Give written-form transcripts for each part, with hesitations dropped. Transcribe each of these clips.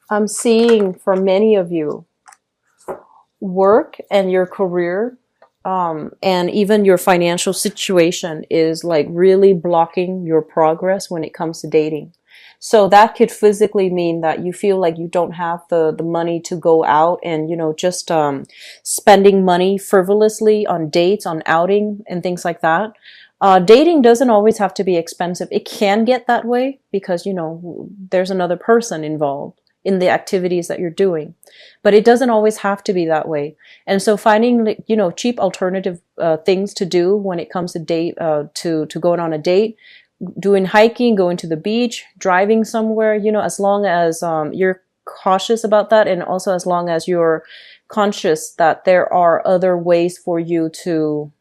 I'm seeing for many of you, work and your career, and even your financial situation is like really blocking your progress when it comes to dating. So that could physically mean that you feel like you don't have the money to go out and, just spending money frivolously on dates, on outing and things like that. Dating doesn't always have to be expensive. It can get that way because, there's another person involved in the activities that you're doing, but it doesn't always have to be that way. And so finding, like, cheap alternative things to do when it comes to date, to going on a date, doing hiking, going to the beach, driving somewhere, as long as you're cautious about that, and also as long as you're conscious that there are other ways for you to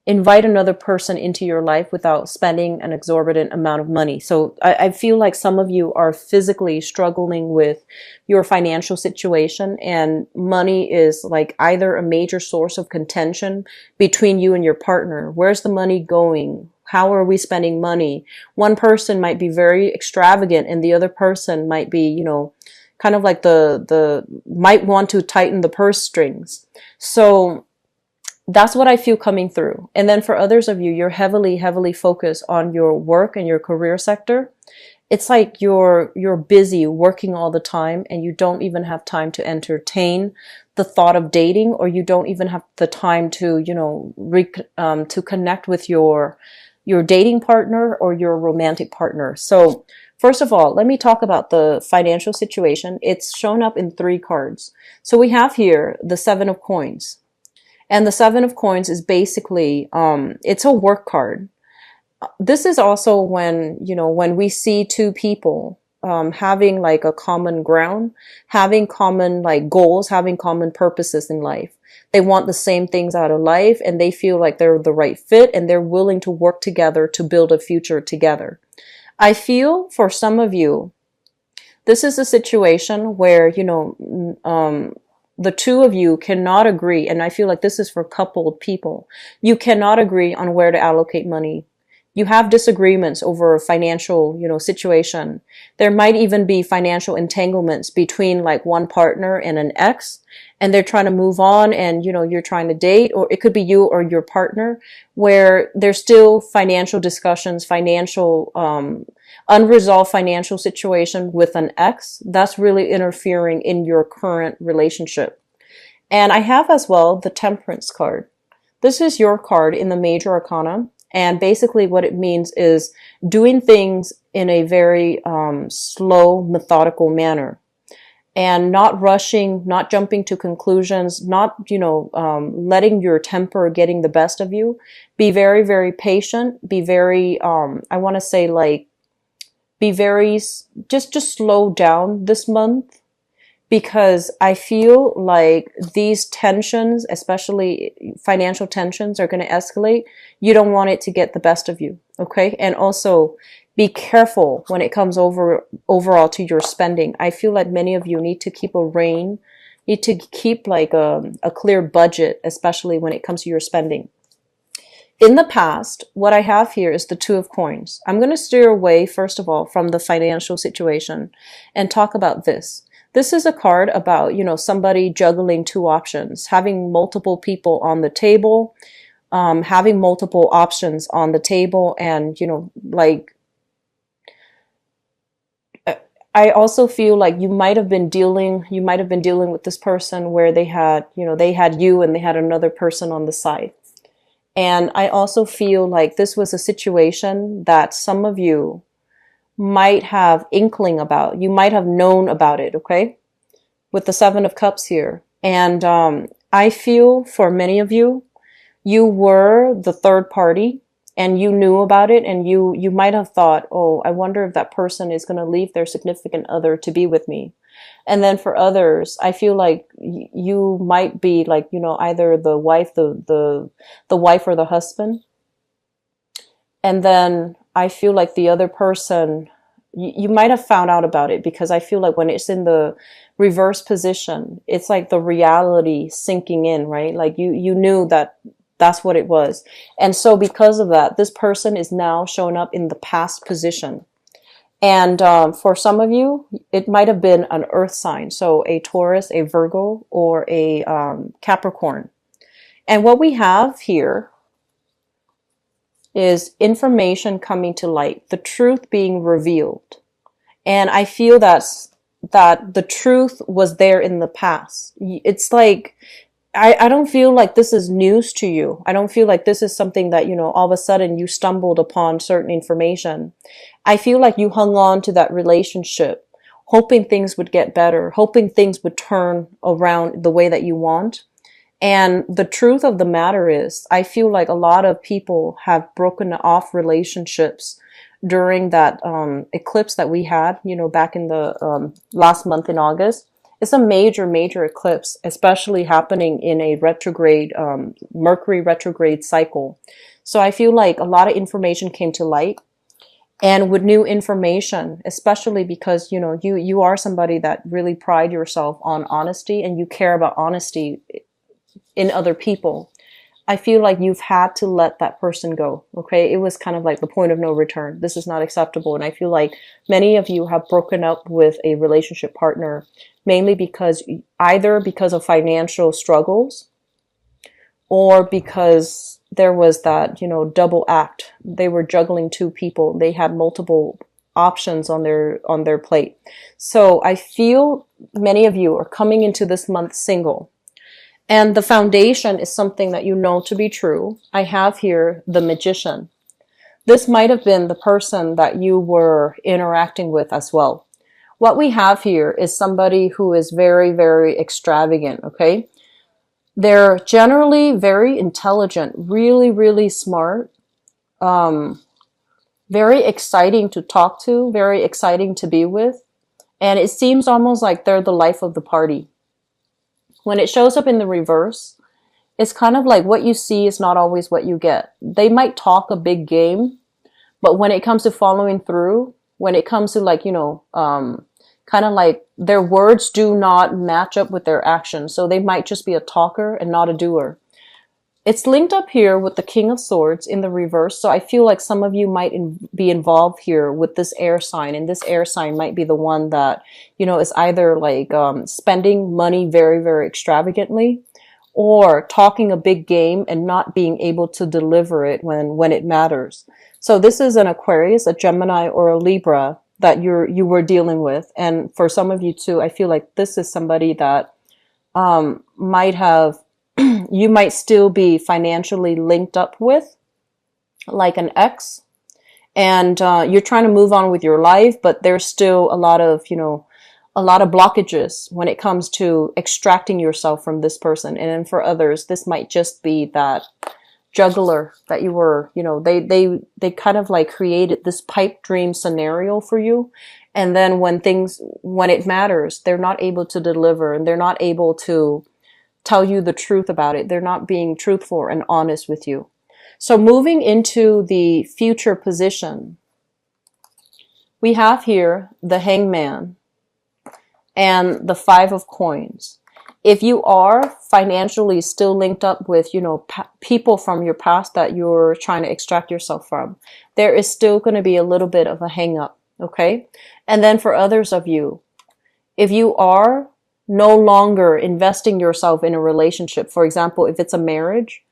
invite another person into your life without spending an exorbitant amount of money. So I feel like some of you are physically struggling with your financial situation, and money is like either a major source of contention between you and your partner. Where's the money going? How are we spending money? One person might be very extravagant and the other person might be, kind of like might want to tighten the purse strings. So that's what I feel coming through. And then for others of you, you're heavily, heavily focused on your work and your career sector. It's like you're busy working all the time and you don't even have time to entertain the thought of dating, or you don't even have the time to, to connect with your dating partner or your romantic partner. So first of all, let me talk about the financial situation. It's shown up in 3 cards. So we have here the 7 of Coins. And the 7 of Coins is basically, it's a work card. This is also when we see 2 people, having like a common ground, having common like goals, having common purposes in life. They want the same things out of life and they feel like they're the right fit and they're willing to work together to build a future together. I feel for some of you, this is a situation where, the 2 of you cannot agree, and I feel like this is for coupled people. You cannot agree on where to allocate money. You have disagreements over a financial, situation. There might even be financial entanglements between like one partner and an ex, and they're trying to move on and, you're trying to date, or it could be you or your partner where there's still financial discussions, unresolved financial situation with an ex that's really interfering in your current relationship. And I have as well the Temperance card. This is your card in the Major Arcana. And basically what it means is doing things in a very slow, methodical manner. And not rushing, not jumping to conclusions, not, letting your temper getting the best of you. Be very, very patient. Be very, I want to say like, be very, just slow down this month, because I feel like these tensions, especially financial tensions, are going to escalate. You don't want it to get the best of you. Okay. And also be careful when it comes overall to your spending. I feel like many of you need to keep need to keep like a clear budget, especially when it comes to your spending. In the past, what I have here is the 2 of Coins. I'm going to steer away, first of all, from the financial situation and talk about this. This is a card about, somebody juggling 2 options, having multiple people on the table, having multiple options on the table. And, I also feel like you might have been dealing with this person where they had you and they had another person on the side. And I also feel like this was a situation that some of you might have inkling about. You might have known about it, okay? With the 7 of Cups here. And I feel for many of you, you were the third party and you knew about it, and you might have thought, oh, I wonder if that person is going to leave their significant other to be with me. And then for others, I feel like you might be like, either the wife, the wife or the husband. And then I feel like the other person, you might have found out about it, because I feel like when it's in the reverse position, it's like the reality sinking in, right? Like you knew that that's what it was. And so because of that, this person is now showing up in the past position. And for some of you, it might have been an earth sign. So a Taurus, a Virgo, or a Capricorn. And what we have here is information coming to light, the truth being revealed. And I feel that the truth was there in the past. It's like, I don't feel like this is news to you. I don't feel like this is something that, all of a sudden you stumbled upon certain information. I feel like you hung on to that relationship, hoping things would get better, hoping things would turn around the way that you want. And the truth of the matter is, I feel like a lot of people have broken off relationships during that eclipse that we had, back in the last month in August. It's a major, major eclipse, especially happening in a retrograde, Mercury retrograde cycle. So I feel like a lot of information came to light. And with new information, especially because, you are somebody that really pride yourself on honesty and you care about honesty in other people. I feel like you've had to let that person go. Okay. It was kind of like the point of no return. This is not acceptable. And I feel like many of you have broken up with a relationship partner, mainly because either because of financial struggles or because there was that, double act. They were juggling two people. They had multiple options on their plate. So I feel many of you are coming into this month single. And the foundation is something that you know to be true. I have here the Magician. This might have been the person that you were interacting with as well. What we have here is somebody who is very, very extravagant, okay? They're generally very intelligent, really, really smart, very exciting to talk to, very exciting to be with. And it seems almost like they're the life of the party. When it shows up in the reverse, it's kind of like what you see is not always what you get. They might talk a big game, but when it comes to following through, when it comes to kind of like their words do not match up with their actions. So they might just be a talker and not a doer. It's linked up here with the King of Swords in the reverse. So I feel like some of you might be involved here with this air sign. And this air sign might be the one that, is either like spending money very, very extravagantly or talking a big game and not being able to deliver it when it matters. So this is an Aquarius, a Gemini, or a Libra that you were dealing with. And for some of you too, I feel like this is somebody that might have, you might still be financially linked up with, like an ex, and you're trying to move on with your life, but there's still a lot of blockages when it comes to extracting yourself from this person. And then for others, this might just be that juggler that you were, they kind of like created this pipe dream scenario for you. And then when it matters, they're not able to deliver and they're not able to tell you the truth about it. They're not being truthful and honest with you. So moving into the future position, we have here the Hangman and the Five of Coins. If you are financially still linked up with, people from your past that you're trying to extract yourself from, there is still going to be a little bit of a hang up. Okay. And then for others of you, if you are no longer investing yourself in a relationship, for example, if it's a marriage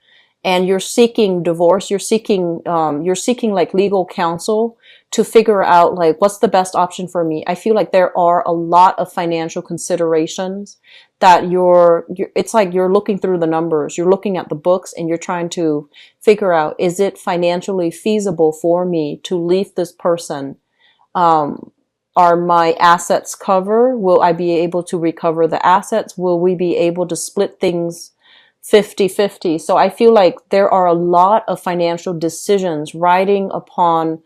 and you're seeking divorce, you're seeking like legal counsel to figure out like, what's the best option for me? I feel like there are a lot of financial considerations that it's like you're looking through the numbers, you're looking at the books and you're trying to figure out, is it financially feasible for me to leave this person? Are my assets covered? Will I be able to recover the assets? Will we be able to split things 50-50? So I feel like there are a lot of financial decisions riding upon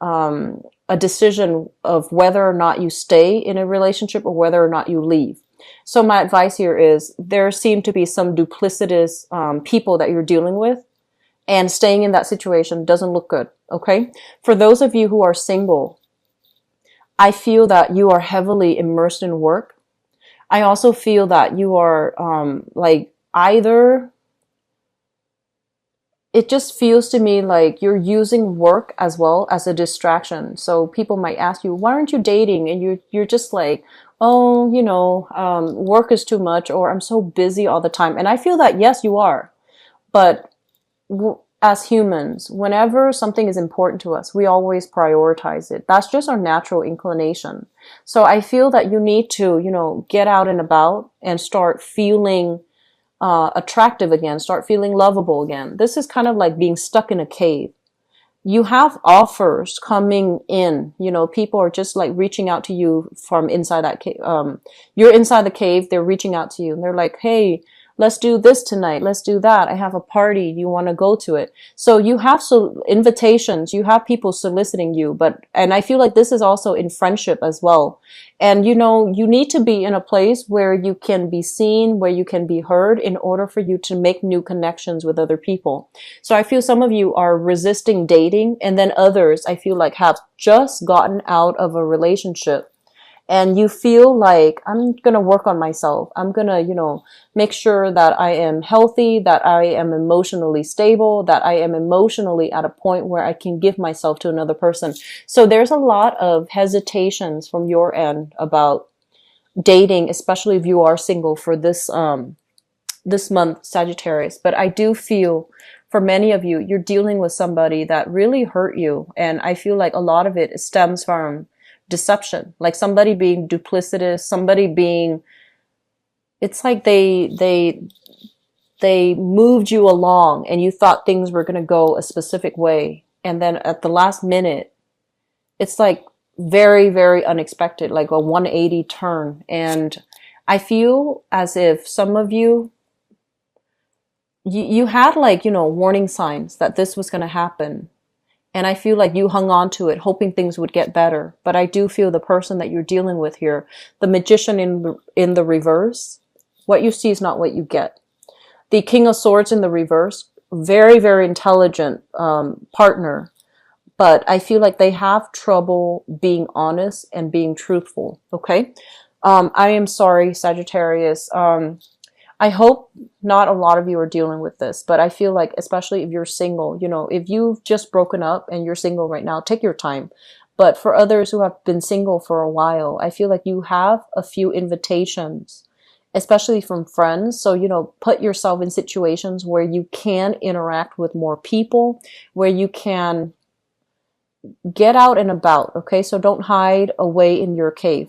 a decision of whether or not you stay in a relationship or whether or not you leave. So my advice here is there seem to be some duplicitous people that you're dealing with, and staying in that situation doesn't look good. Okay. For those of you who are single, I feel that you are heavily immersed in work. I also feel that you are like either it just feels to me like you're using work as well as a distraction. So people might ask you, why aren't you dating? And you're just like, oh, work is too much, or I'm so busy all the time. And I feel that, yes, you are. But as humans, whenever something is important to us, we always prioritize it. That's just our natural inclination. So I feel that you need to, get out and about and start feeling attractive again, start feeling lovable again. This is kind of like being stuck in a cave. You have offers coming in, people are just like reaching out to you from inside that cave. You're inside the cave, they're reaching out to you and they're like, hey, let's do this tonight. Let's do that. I have a party. Do you want to go to it? So you have invitations, you have people soliciting you, and I feel like this is also in friendship as well. And you need to be in a place where you can be seen, where you can be heard in order for you to make new connections with other people. So I feel some of you are resisting dating, and then others I feel like have just gotten out of a relationship and you feel like, I'm going to work on myself. I'm going to, make sure that I am healthy, that I am emotionally stable, that I am emotionally at a point where I can give myself to another person. So there's a lot of hesitations from your end about dating, especially if you are single for this month, Sagittarius. But I do feel for many of you, you're dealing with somebody that really hurt you. And I feel like a lot of it stems from deception, like somebody being duplicitous, somebody being, it's like they moved you along and you thought things were going to go a specific way. And then at the last minute, it's like very, very unexpected, like a 180 turn. And I feel as if some of you had like, warning signs that this was going to happen. And I feel like you hung on to it, hoping things would get better. But I do feel the person that you're dealing with here, the magician in the reverse, what you see is not what you get. The King of Swords in the reverse, very, very intelligent partner. But I feel like they have trouble being honest and being truthful. Okay? I am sorry, Sagittarius. I hope not a lot of you are dealing with this, but I feel like, especially if you're single, if you've just broken up and you're single right now, take your time. But for others who have been single for a while, I feel like you have a few invitations, especially from friends. So, put yourself in situations where you can interact with more people, where you can get out and about. Okay. So don't hide away in your cave.